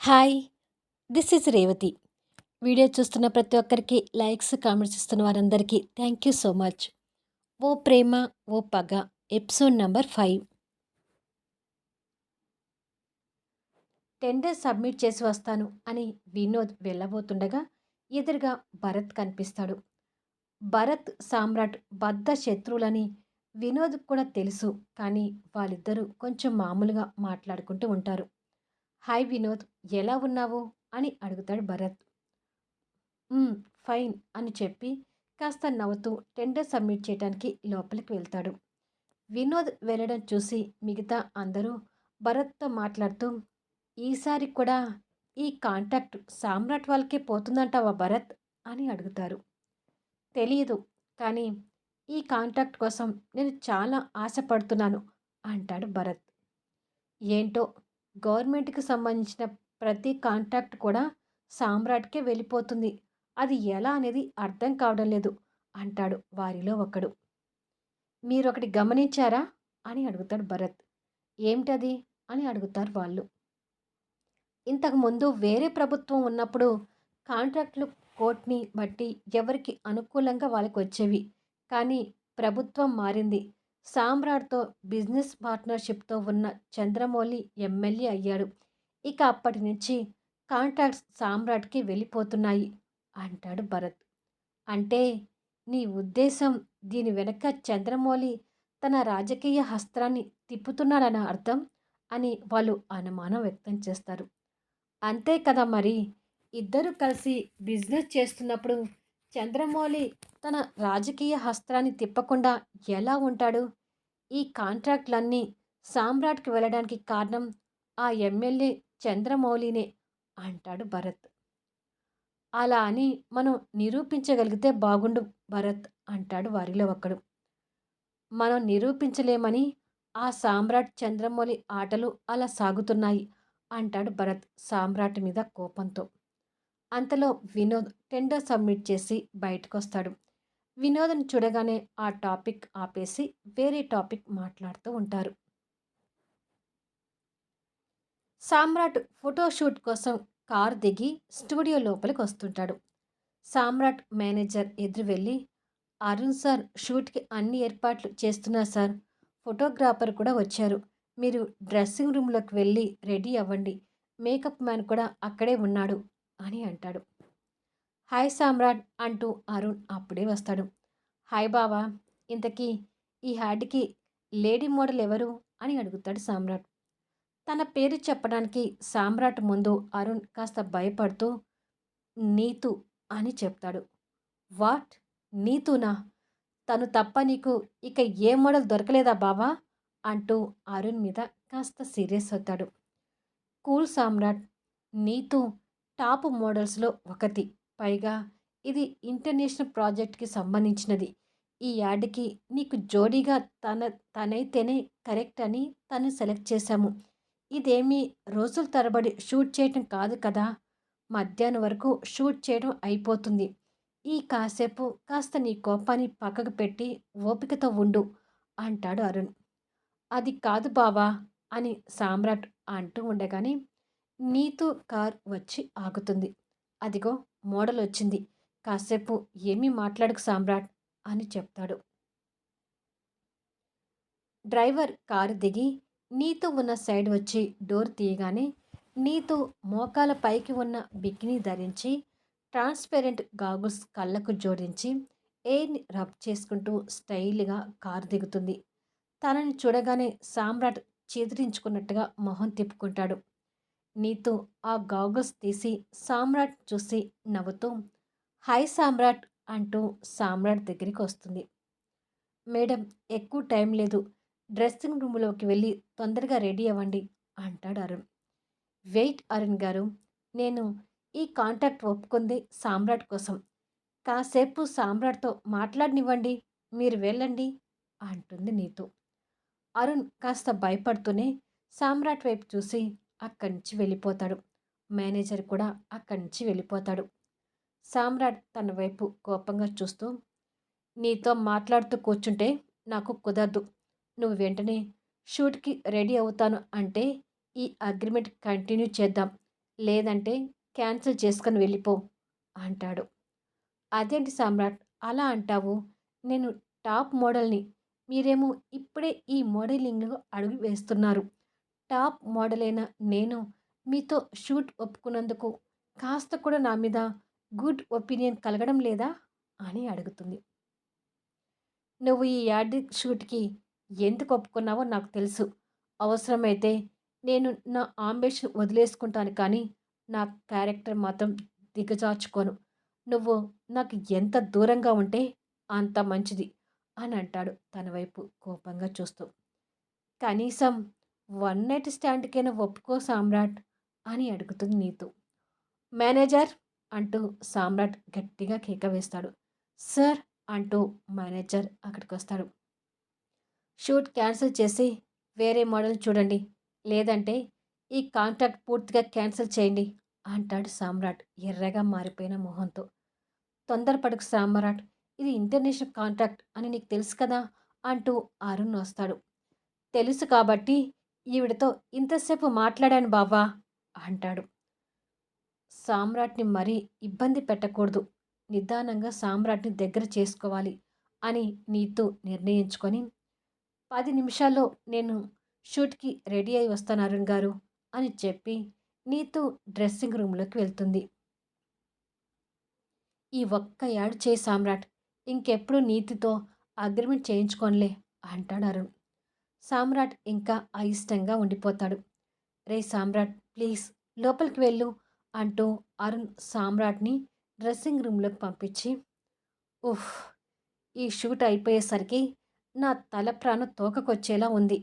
Hi! This is Revathi. Video చూస్తున్న ప్రతి ఒక్కరికి లైక్స్, కామెంట్స్ ఇస్తున్న వారందరికీ థ్యాంక్ యూ సో మచ్. 'ఓ ప్రేమ ఓ పగ' ఎపిసోడ్ నంబర్ 5. టెండర్ సబ్మిట్ చేసి వస్తాను అని వినోద్ వెళ్ళబోతుండగా ఎదురుగా భరత్ కనిపిస్తాడు. భరత్, సామ్రాట్ బద్ధ శత్రువులని వినోద్‌కి కూడా తెలుసు. కానీ వాళ్ళిద్దరూ కొంచెం మామూలుగా మాట్లాడుకుంటూ ఉంటారు. హాయ్ వినోద్, ఎలా ఉన్నావు? అని అడుగుతాడు భరత్. "హ్మ్. ఫైన్" అని చెప్పి కాస్త నవ్వుతూ టెండర్ సబ్మిట్ చేయడానికి లోపలికి వెళ్తాడు. వినోద్ వెళ్ళడం చూసి మిగతా అందరూ భరత్‌తో మాట్లాడుతూ, "ఈసారి కూడా ఈ కాంట్రాక్ట్ సామ్రాట్ వాళ్ళకే పోతుందంటావా భరత్?" అని అడుగుతారు. "తెలీదు. కానీ ఈ కాంట్రాక్ట్ కోసం నేను చాలా ఆశపడుతున్నాను" అంటాడు భరత్. ఏంటో గవర్నమెంట్‌కి సంబంధించిన ప్రతి కాంట్రాక్ట్ కూడా సామ్రాట్‌కే వెళ్ళిపోతుంది. అది ఎలా అనేది అర్థం కావడం లేదు అంటాడు వారిలో ఒకడు. మీరొకటి గమనించారా? అని అడుగుతాడు భరత్. ఏమిటది? అని అడుగుతారు వాళ్ళు. ఇంతకుముందు వేరే ప్రభుత్వం ఉన్నప్పుడు కాంట్రాక్టులు కోర్ట్‌ని బట్టి ఎవరికి అనుకూలంగా వాళ్ళకొచ్చేవి. కానీ ప్రభుత్వం మారింది. సామ్రాట్‌తో బిజినెస్ పార్ట్నర్‌షిప్‌తో ఉన్న చంద్రమౌళి ఎమ్మెల్యే అయ్యాడు. ఇక అప్పటి నుంచి కాంట్రాక్ట్స్ సామ్రాట్‌కి వెళ్ళిపోతున్నాయి అంటాడు భరత్. అంటే నీ ఉద్దేశం దీని వెనక చంద్రమౌళి తన రాజకీయ హస్త్రాన్ని తిప్పుతున్నాడన అర్థం అని వాళ్ళు అనుమానం వ్యక్తం చేస్తారు. అంతే కదా మరి. ఇద్దరు కలిసి బిజినెస్ చేస్తున్నప్పుడు చంద్రమౌళి తన రాజకీయ హస్త్రాన్ని తిప్పకుండా ఎలా ఉంటాడు? ఈ కాంట్రాక్ట్‌లన్నీ సామ్రాట్‌కి వెళ్ళడానికి కారణం ఆ ఎమ్మెల్యే చంద్రమౌళినే అంటాడు భరత్. అలా అని మనం నిరూపించగలిగితే బాగుండు భరత్ అంటాడు వారిలో ఒకడు. మనం నిరూపించలేమని ఆ సామ్రాట్ చంద్రమౌళి ఆటలు అలా సాగుతున్నాయి అంటాడు భరత్ సామ్రాట్ మీద కోపంతో. అంతలో వినోద్ టెండర్ సబ్మిట్ చేసి బయటకొస్తాడు. వినోద్‌ని చూడగానే ఆ టాపిక్ ఆపేసి వేరే టాపిక్ మాట్లాడుతూ ఉంటారు. సామ్రాట్ ఫోటోషూట్ కోసం కారు దిగి స్టూడియో లోపలికి వస్తుంటాడు. సామ్రాట్ మేనేజర్ ఎదురు వెళ్ళి, "అరుణ్ సార్ షూట్‌కి అన్ని ఏర్పాట్లు చేస్తున్నా సార్. ఫోటోగ్రాఫర్ కూడా వచ్చారు. మీరు డ్రెస్సింగ్ రూమ్‌లోకి వెళ్ళి రెడీ అవ్వండి. మేకప్ మ్యాన్ కూడా అక్కడే ఉన్నాడు" అని అంటాడు. "హాయ్ సామ్రాట్" అంటూ అరుణ్ అప్పుడే వస్తాడు. "హాయ్ బావా, ఇంతకీ ఈ యాడ్‌కి లేడీ మోడల్ ఎవరు?" అని అడుగుతాడు సామ్రాట్. తన పేరు చెప్పడానికి సామ్రాట్ ముందు అరుణ్ కాస్త భయపడుతూ "నీతు" అని చెప్తాడు. "వాట్? నీతునా? తను తప్ప నీకు ఇక ఏ మోడల్ దొరకలేదా బావా?" అంటూ అరుణ్ మీద కాస్త సీరియస్ అవుతాడు. "కూల్ సామ్రాట్. నీతు టాప్ మోడల్స్‌లో ఒకతి. పైగా ఇది ఇంటర్నేషనల్ ప్రాజెక్ట్‌కి సంబంధించినది. ఈ యాడ్‌కి నీకు జోడీగా తనైతేనే కరెక్ట్ అని తన్ని సెలెక్ట్ చేశాము. ఇదేమీ రోజుల తరబడి షూట్ చేయటం కాదు కదా! మధ్యాహ్నం వరకు షూట్ చేయడం అయిపోతుంది. ఈ కాసేపు కాస్త నీ కోపాన్ని పక్కకు పెట్టి ఓపికతో ఉండు" అంటాడు అరుణ్. "అది కాదు బావా" అని సామ్రాట్ అంటూ ఉండగానే నీతు కార్ వచ్చి ఆగుతుంది. "అదిగో మోడలొచ్చింది. కాసేపు ఏమీ మాట్లాడకు సామ్రాట్" అని చెప్తాడు. డ్రైవర్ కారు దిగి నీతు ఉన్న సైడ్ వచ్చి డోర్ తీయగానే నీతు మోకాల పైకి ఉన్న బికినీ ధరించి ట్రాన్స్పరెంట్ గాగుల్స్ కళ్ళకు జోడించి ఎయిర్‌ని రబ్ చేసుకుంటూ స్టైల్‌గా కారు దిగుతుంది. తనని చూడగానే సామ్రాట్ చీదరించుకున్నట్టుగా మొహం తిప్పుకుంటాడు. నీతు ఆ గాగుల్స్ తీసి సామ్రాట్ చూసి నవ్వుతూ "హాయ్ సామ్రాట్" అంటూ సామ్రాట్ దగ్గరికి వస్తుంది. "మేడం, ఎక్కువ టైం లేదు. డ్రెస్సింగ్ రూమ్‌లోకి వెళ్ళి తొందరగా రెడీ అవ్వండి" అంటాడు అరుణ్. "వెయిట్ అరుణ్ గారు. నేను ఈ కాంట్రాక్ట్ ఒప్పుకుంది సామ్రాట్ కోసం. కాసేపు సామ్రాట్‌తో మాట్లాడనివ్వండి. మీరు వెళ్ళండి" అంటుంది నీతు. అరుణ్ కాస్త భయపడుతూనే సామ్రాట్ వైపు చూసి అక్కడి నుంచి వెళ్ళిపోతాడు. మేనేజర్ కూడా అక్కడి నుంచి వెళ్ళిపోతాడు. సామ్రాట్ తన వైపు కోపంగా చూస్తూ, "నీతో మాట్లాడుతూ కూర్చుంటే నాకు కుదరదు. నువ్వు వెంటనే షూట్‌కి రెడీ అవుతాను అంటే ఈ అగ్రిమెంట్ కంటిన్యూ చేద్దాం. లేదంటే క్యాన్సిల్ చేసుకొని వెళ్ళిపో అంటాడు. అదేంటి సామ్రాట్ అలా అంటావు? నేను టాప్ మోడల్‌ని. మీరేమో ఇప్పుడే ఈ మోడలింగ్‌లో అడుగు వేస్తున్నారు. టాప్ మోడలైన నేను మీతో షూట్ ఒప్పుకున్నందుకు కాస్త కూడా నా మీద గుడ్ ఒపీనియన్ కలగడం లేదా? అని అడుగుతుంది. నువ్వు ఈ యాడ్ షూట్‌కి ఎందుకు ఒప్పుకున్నావో నాకు తెలుసు. అవసరమైతే నేను నా అంబిషన్ వదిలేసుకుంటాను కానీ, నా క్యారెక్టర్ మాత్రం దిగజార్చుకోను. నువ్వు నాకు ఎంత దూరంగా ఉంటే అంత మంచిది అని అంటాడు తన వైపు కోపంగా చూస్తూ. కనీసం వన్ నైట్ స్టాండ్‌కైనా ఒప్పుకో సామ్రాట్ అని అడుగుతుంది నీతు. మేనేజర్ అంటూ సామ్రాట్ గట్టిగా కేక వేస్తాడు. సార్ అంటూ మేనేజర్ అక్కడికొస్తాడు. షూట్ క్యాన్సిల్ చేసి వేరే మోడల్ చూడండి. లేదంటే ఈ కాంట్రాక్ట్ పూర్తిగా క్యాన్సిల్ చేయండి అంటాడు సామ్రాట్ ఎర్రగా మారిపోయిన మొహంతో. తొందరపడకు సామ్రాట్. ఇది ఇంటర్నేషనల్ కాంట్రాక్ట్ అని నీకు తెలుసు కదా అంటూ అరుణ్ వస్తాడు. తెలుసు కాబట్టి ఈవిడతో ఇంతసేపు మాట్లాడాను బావా అంటాడు. సామ్రాట్‌ని మరీ ఇబ్బంది పెట్టకూడదు. నిదానంగా సామ్రాట్‌ని దగ్గర చేసుకోవాలి అని నీతు నిర్ణయించుకొని 10 నిమిషాల్లో నేను షూట్‌కి రెడీ అయి వస్తాను అరుణ్ గారు అని చెప్పి నీతు డ్రెస్సింగ్ రూమ్‌లోకి వెళ్తుంది. ఈ ఒక్క యాడ్ చేయి సామ్రాట్. ఇంకెప్పుడు నీతితో అగ్రిమెంట్ చేయించుకోనులే అంటాడు అరుణ్. సామ్రాట్ ఇంకా అయిష్టంగా ఉండిపోతాడు. రేయ్ సామ్రాట్ ప్లీజ్ లోపలికి వెళ్ళు అంటూ అరుణ్ సామ్రాట్‌ని డ్రెస్సింగ్ రూమ్‌లోకి పంపించి, ఉఫ్! ఈ షూట్ అయిపోయేసరికి నా తల ప్రాణం తోకకొచ్చేలా ఉంది.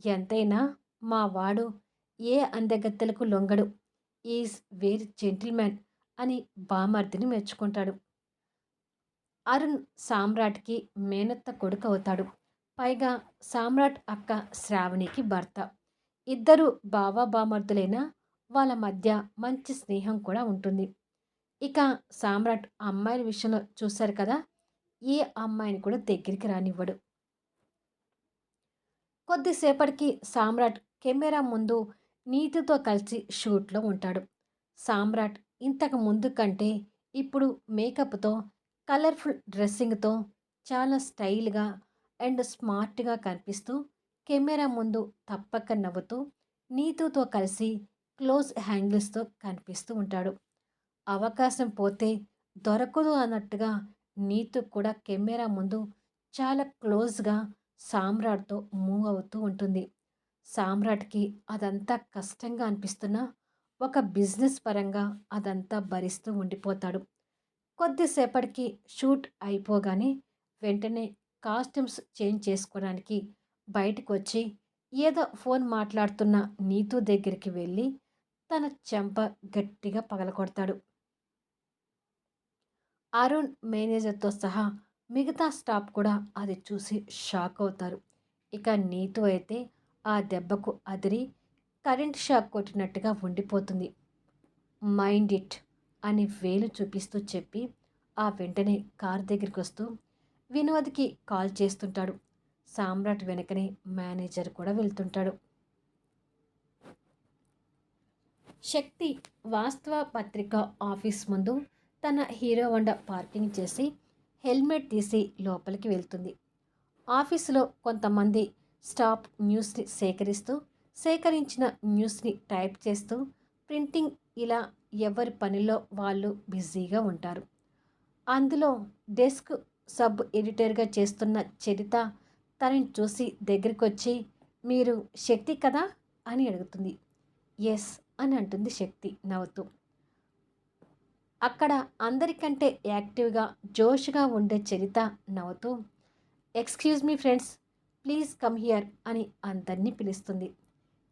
ఎంతైనా మా వాడు ఏ అందగత్తెలకు లొంగడు. ఈజ్ వెరీ జెంటిల్‌మ్యాన్ అని బామర్దిని మెచ్చుకుంటాడు. అరుణ్ సామ్రాట్‌కి మేనత్త కొడుకవుతాడు. పైగా సామ్రాట్ అక్క శ్రావణికి భర్త. ఇద్దరు బావా-బామర్దులైనా వాళ్ళ మధ్య మంచి స్నేహం కూడా ఉంటుంది. ఇక సామ్రాట్ అమ్మాయిల విషయంలో చూశారు కదా! ఏ అమ్మాయిని కూడా దగ్గరికి రానివ్వడు. కొద్దిసేపటికి సామ్రాట్ కెమెరా ముందు నీతుతో కలిసి షూట్‌లో ఉంటాడు. సామ్రాట్ ఇంతకు ముందు కంటే ఇప్పుడు మేకప్‌తో, కలర్‌ఫుల్ డ్రెస్సింగ్‌తో చాలా స్టైల్‌గా అండ్ స్మార్ట్‌గా కనిపిస్తూ కెమెరా ముందు తప్పక నవ్వుతూ నీతుతో కలిసి క్లోజ్ యాంగిల్స్‌తో కనిపిస్తూ ఉంటాడు. అవకాశం పోతే దొరకదు అన్నట్టుగా నీతు కూడా కెమెరా ముందు చాలా క్లోజ్‌గా సామ్రాట్‌తో మూవ్ అవుతూ ఉంటుంది. సామ్రాట్‌కి అదంతా కష్టంగా అనిపిస్తున్నా, ఒక బిజినెస్ పరంగా అదంతా భరిస్తూ ఉండిపోతాడు. కొద్దిసేపటికి షూట్ అయిపోగానే వెంటనే కాస్ట్యూమ్స్ చేంజ్ చేసుకోవడానికి బయటకొచ్చి ఏదో ఫోన్ మాట్లాడుతున్న నీతు దగ్గరికి వెళ్ళి తన చెంప గట్టిగా పగలగొడతాడు. అరుణ్ మేనేజర్‌తో సహా మిగతా స్టాఫ్ కూడా అది చూసి షాక్ అవుతారు. ఇక నీతు అయితే ఆ దెబ్బకు అదిరి కరెంట్ షాక్ కొట్టినట్టుగా ఉండిపోతుంది. మైండ్ ఇట్ అని వేలు చూపిస్తూ చెప్పి ఆ వెంటనే కారు దగ్గరికొస్తూ వినోద్‌కి కాల్ చేస్తుంటాడు. సామ్రాట్ వెనకనే మేనేజర్ కూడా వెళ్తుంటాడు. శక్తి వాస్తవ పత్రిక ఆఫీస్ ముందు తన హీరో హోండా పార్కింగ్ చేసి హెల్మెట్ తీసి లోపలికి వెళ్తుంది. ఆఫీసులో కొంతమంది స్టాఫ్ న్యూస్ని సేకరించిన న్యూస్ని టైప్ చేస్తూ ప్రింటింగ్ ఇలా ఎవరి పనిలో వాళ్ళు బిజీగా ఉంటారు. అందులో డెస్క్ సబ్ ఎడిటర్గా చేస్తున్న చరిత తనని చూసి దగ్గరికొచ్చి మీరు శక్తి కదా అని అడుగుతుంది. ఎస్ అని అంటుంది శక్తి నవ్వుతూ. అక్కడ అందరికంటే యాక్టివ్గా జోష్గా ఉండే చరిత నవ్వుతూ excuse me friends please come here అని అందరినీ పిలుస్తుంది.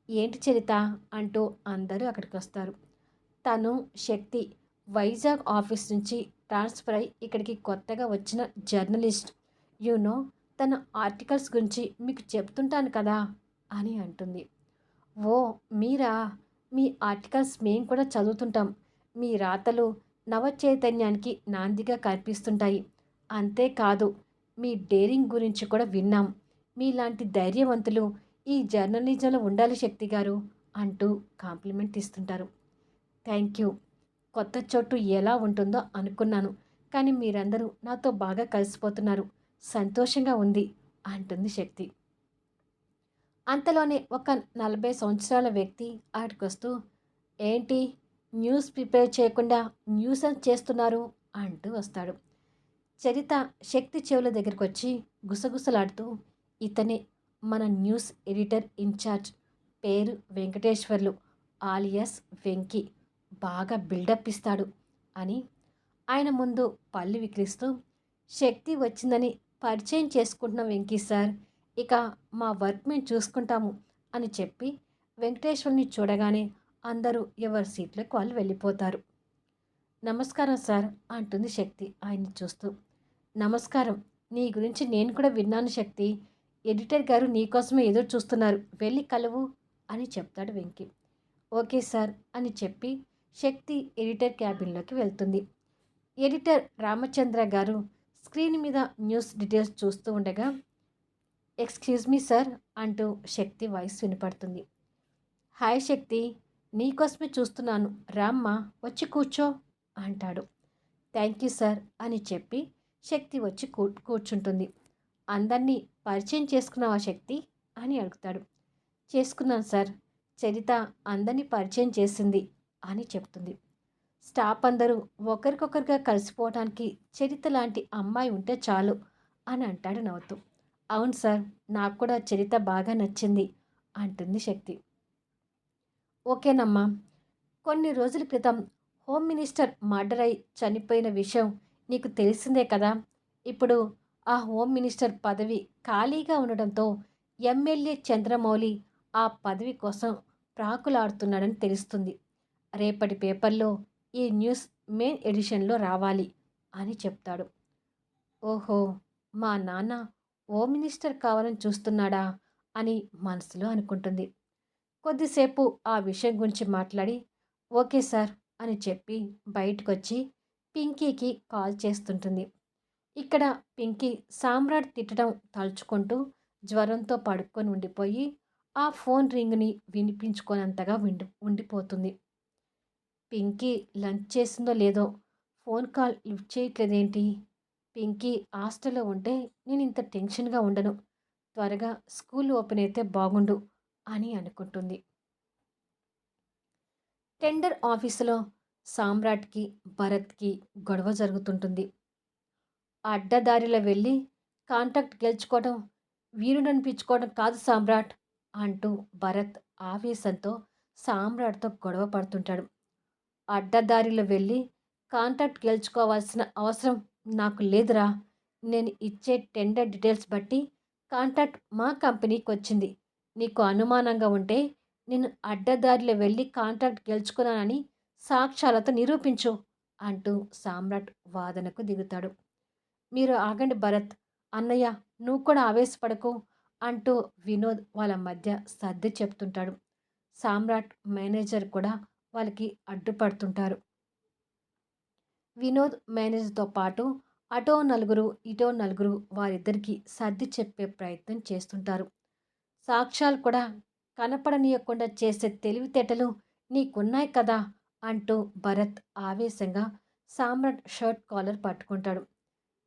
ఏంటి చరిత అంటూ అందరూ అక్కడికి వస్తారు. తను శక్తి వైజాగ్ ఆఫీస్ నుంచి ట్రాన్స్ఫర్ అయి ఇక్కడికి కొత్తగా వచ్చిన జర్నలిస్ట్. నో తన ఆర్టికల్స్ గురించి మీకు చెప్తుంటాను కదా అని అంటుంది. ఓ మీరా, మీ ఆర్టికల్స్ మేము కూడా చదువుతుంటాం. మీ రాతలు నవ చైతన్యానికి నాందిగా కనిపిస్తుంటాయి. అంతేకాదు మీ డేరింగ్ గురించి కూడా విన్నాం. మీలాంటి ధైర్యవంతులు ఈ జర్నలిజంలో ఉండాలి శక్తి గారు అంటూ కాంప్లిమెంట్ ఇస్తుంటారు. Thank you. కొత్త చోటు ఎలా ఉంటుందో అనుకున్నాను. కానీ మీరందరూ నాతో బాగా కలిసిపోతున్నారు. సంతోషంగా ఉంది అంటుంది శక్తి. అంతలోనే ఒక 40 సంవత్సరాల వ్యక్తి అటుకొస్తూ, ఏంటి న్యూస్ ప్రిపేర్ చేయకుండా న్యూసెన్స్ చేస్తున్నారు అంటూ వస్తాడు. చరిత శక్తి చెవుల దగ్గరకొచ్చి గుసగుసలాడుతూ, ఇతనే మన న్యూస్ ఎడిటర్ ఇన్ఛార్జ్. పేరు వెంకటేశ్వర్లు ఆలియాస్ వెంకీ. బాగా బిల్డప్ ఇస్తాడు అని ఆయన ముందు పళ్ళు వికిలిస్తూ, శక్తి వచ్చిందని పరిచయం చేసుకుంటున్నాం వెంకీ సార్. ఇక మా వర్క్ మేము చూసుకుంటాము అని చెప్పి వెంకటేశ్వర్ని చూడగానే అందరూ ఎవరి సీట్లకు వాళ్ళు వెళ్ళిపోతారు. నమస్కారం సార్ అంటుంది శక్తి ఆయన్ని చూస్తూ. నమస్కారం. నీ గురించి నేను కూడా విన్నాను శక్తి. ఎడిటర్ గారు నీకోసమే ఎదురు చూస్తున్నారు. వెళ్ళి కలువు అని చెప్తాడు వెంకీ. ఓకే సార్ అని చెప్పి శక్తి ఎడిటర్ క్యాబిన్లోకి వెళ్తుంది. ఎడిటర్ రామచంద్ర గారు స్క్రీన్ మీద న్యూస్ డీటెయిల్స్ చూస్తూ ఉండగా, ఎక్స్క్యూజ్ మీ సార్ అంటూ శక్తి వాయిస్ వినపడుతుంది. హాయ్ శక్తి, నీకోసమే చూస్తున్నాను, రామ్మా వచ్చి కూర్చో అంటాడు. థ్యాంక్ యూ సార్ అని చెప్పి శక్తి వచ్చి కూర్చుంటుంది. అందరినీ పరిచయం చేసుకున్నావా శక్తి అని అడుగుతాడు. చేసుకున్నాను సార్. చరిత అందరినీ పరిచయం చేసింది అని చెప్తుంది. స్టాఫ్ అందరూ ఒకరికొకరుగా కలిసిపోవడానికి చరిత లాంటి అమ్మాయి ఉంటే చాలు అని అంటాడు నవ్వుతూ. అవును సార్, నాకు కూడా చరిత బాగా నచ్చింది అంటుంది శక్తి. ఓకేనమ్మా. కొన్ని రోజుల క్రితం హోమ్ మినిస్టర్ మర్డర్ అయి చనిపోయిన విషయం నీకు తెలిసిందే కదా. ఇప్పుడు ఆ హోమ్ మినిస్టర్ పదవి ఖాళీగా ఉండడంతో ఎమ్మెల్యే చంద్రమౌళి ఆ పదవి కోసం ప్రాకులాడుతున్నాడని తెలుస్తుంది. రేపటి పేపర్లో ఈ న్యూస్ మెయిన్ ఎడిషన్లో రావాలి అని చెప్తాడు. ఓహో, మా నాన్న హోమ్ మినిస్టర్ కావాలని చూస్తున్నాడా అని మనసులో అనుకుంటుంది. కొద్దిసేపు ఆ విషయం గురించి మాట్లాడి ఓకే సార్ అని చెప్పి బయటకొచ్చి పింకీకి కాల్ చేస్తుంటుంది. ఇక్కడ పింకీ సామ్రాట్ తిట్టడం తలుచుకుంటూ జ్వరంతో పడుకొని ఉండిపోయి ఆ ఫోన్ రింగ్ని వినిపించుకోనంతగా ఉండిపోతుంది. పింకీ లంచ్ చేసిందో లేదో, ఫోన్ కాల్ లిఫ్ట్ చేయట్లేదేంటి? పింకీ హాస్టల్లో ఉంటే నేను ఇంత టెన్షన్గా ఉండను. త్వరగా స్కూల్ ఓపెన్ అయితే బాగుండు అని అనుకుంటుంది. టెండర్ ఆఫీసులో సామ్రాట్కి భరత్కి గొడవ జరుగుతుంటుంది. అడ్డదారిలో వెళ్ళి కాంట్రాక్ట్ గెలుచుకోవడం వీరుడనిపించుకోవడం కాదు సామ్రాట్ అంటూ భరత్ ఆవేశంతో సామ్రాట్తో గొడవ పడుతుంటాడు. అడ్డదారిలో వెళ్ళి కాంట్రాక్ట్ గెలుచుకోవాల్సిన అవసరం నాకు లేదురా. నేను ఇచ్చే టెండర్ డీటెయిల్స్ బట్టి కాంట్రాక్ట్ మా కంపెనీకి వచ్చింది. నీకు అనుమానంగా ఉంటే నేను అడ్డదారిలో వెళ్ళి కాంట్రాక్ట్ గెలుచుకున్నానని సాక్ష్యాలతో నిరూపించు అంటూ సామ్రాట్ వాదనకు దిగుతాడు. మీరు ఆగండి భరత్, అన్నయ్య నువ్వు కూడా ఆవేశపడకు అంటూ వినోద్ వాళ్ళ మధ్య సర్ది చెప్తుంటాడు. సామ్రాట్ మేనేజర్ కూడా వాళ్ళకి అడ్డుపడుతుంటారు. వినోద్ మేనేజర్తో పాటు అటో నలుగురు ఇటో నలుగురు వారిద్దరికి సర్ది చెప్పే ప్రయత్నం చేస్తుంటారు. సాక్ష్యాలు కూడా కనపడనీయకుండా చేసే తెలివితేటలు నీకున్నాయి కదా అంటూ భరత్ ఆవేశంగా సామ్రాట్ షర్ట్ కాలర్ పట్టుకుంటాడు.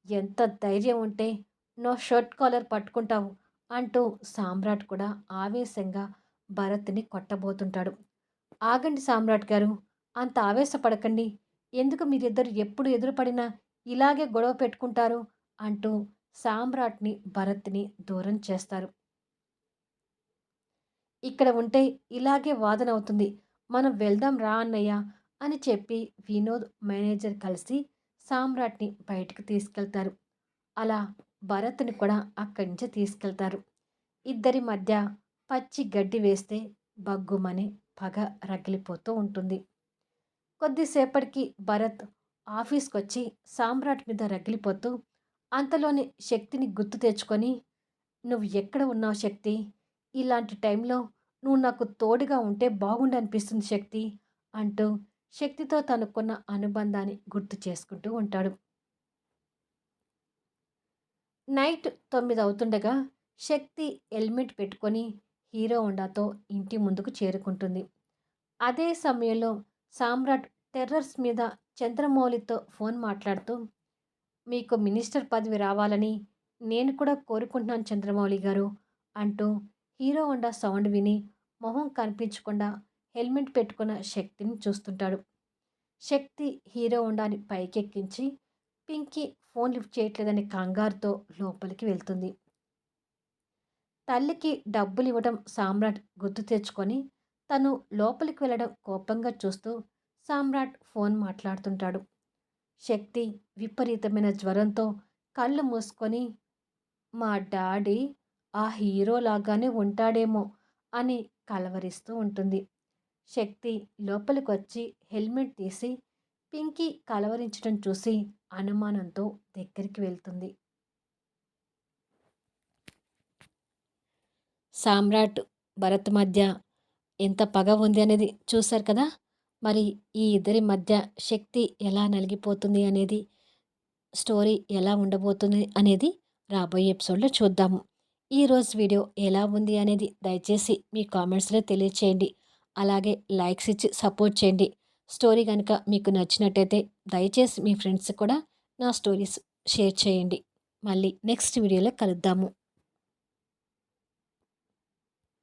ఎంత ధైర్యం ఉంటే నో షర్ట్ కాలర్ పట్టుకుంటావు అంటూ సామ్రాట్ కూడా ఆవేశంగా భరత్ని కొట్టబోతుంటాడు. ఆగండి సామ్రాట్ గారు, అంత ఆవేశపడకండి. ఎందుకు మీరిద్దరు ఎప్పుడు ఎదురుపడినా ఇలాగే గొడవ పెట్టుకుంటారు అంటూ సామ్రాట్ని భరత్ని దూరం చేస్తారు. ఇక్కడ ఉంటే ఇలాగే వాదన అవుతుంది. మనం వెళ్దాం రా అన్నయ్య అని చెప్పి వినోద్ మేనేజర్ కలిసి సామ్రాట్ని బయటకు తీసుకెళ్తారు. అలా భరత్ని కూడా అక్కడి నుంచి తీసుకెళ్తారు. ఇద్దరి మధ్య పచ్చి గడ్డి వేస్తే బగ్గుమని పగ రగిలిపోతూ ఉంటుంది. కొద్దిసేపటికి భరత్ ఆఫీస్కొచ్చి సామ్రాట్ మీద రగిలిపోతూ అంతలోనే శక్తిని గుర్తు తెచ్చుకొని, నువ్వు ఎక్కడ ఉన్నావు శక్తి? ఇలాంటి టైంలో నువ్వు నాకు తోడుగా ఉంటే బాగుండనిపిస్తుంది శక్తి అంటూ శక్తితో తనకున్న అనుబంధాన్ని గుర్తు చేసుకుంటూ ఉంటాడు. నైట్ 9 అవుతుండగా శక్తి హెల్మెట్ పెట్టుకొని హీరో హోండాతో ఇంటి ముందుకు చేరుకుంటుంది. అదే సమయంలో సామ్రాట్ టెర్రర్స్ మీద చంద్రమౌళితో ఫోన్ మాట్లాడుతూ, మీకు మినిస్టర్ పదవి రావాలని నేను కూడా కోరుకుంటున్నాను చంద్రమౌళి గారు అంటూ హీరో హోండా సౌండ్ విని మొహం కనిపించకుండా హెల్మెట్ పెట్టుకున్న శక్తిని చూస్తుంటాడు. శక్తి హీరో హోండాని పైకెక్కించి పింకీ ఫోన్ లిఫ్ట్ చేయట్లేదని కంగారుతో లోపలికి వెళ్తుంది. తల్లికి డబ్బులివ్వడం సామ్రాట్ గుర్తు తెచ్చుకొని తను లోపలికి వెళ్ళడం కోపంగా చూస్తూ సామ్రాట్ ఫోన్ మాట్లాడుతుంటాడు. శక్తి విపరీతమైన జ్వరంతో కళ్ళు మూసుకొని మా డాడీ ఆ హీరో లాగానే ఉంటాడేమో అని కలవరిస్తూ ఉంటుంది. శక్తి లోపలికొచ్చి హెల్మెట్ తీసి పింకీ కలవరించడం చూసి అనుమానంతో దగ్గరికి వెళ్తుంది. సామ్రాట్, భరత్ మధ్య ఎంత పగ ఉంది అనేది చూశారు కదా! మరి ఈ ఇద్దరి మధ్య శక్తి ఎలా నలిగిపోతుంది అనేది, స్టోరీ ఎలా ఉండబోతుంది అనేది రాబోయే ఎపిసోడ్‌లో చూద్దాము. ఈరోజు వీడియో ఎలా ఉంది అనేది దయచేసి మీ కామెంట్స్‌లో తెలియచేయండి. అలాగే లైక్స్ ఇచ్చి సపోర్ట్ చేయండి. స్టోరీ గనుక మీకు నచ్చినట్టయితే దయచేసి మీ ఫ్రెండ్స్‌కి కూడా నా స్టోరీస్ షేర్ చేయండి. మళ్ళీ నెక్స్ట్ వీడియోలో కలుద్దాము.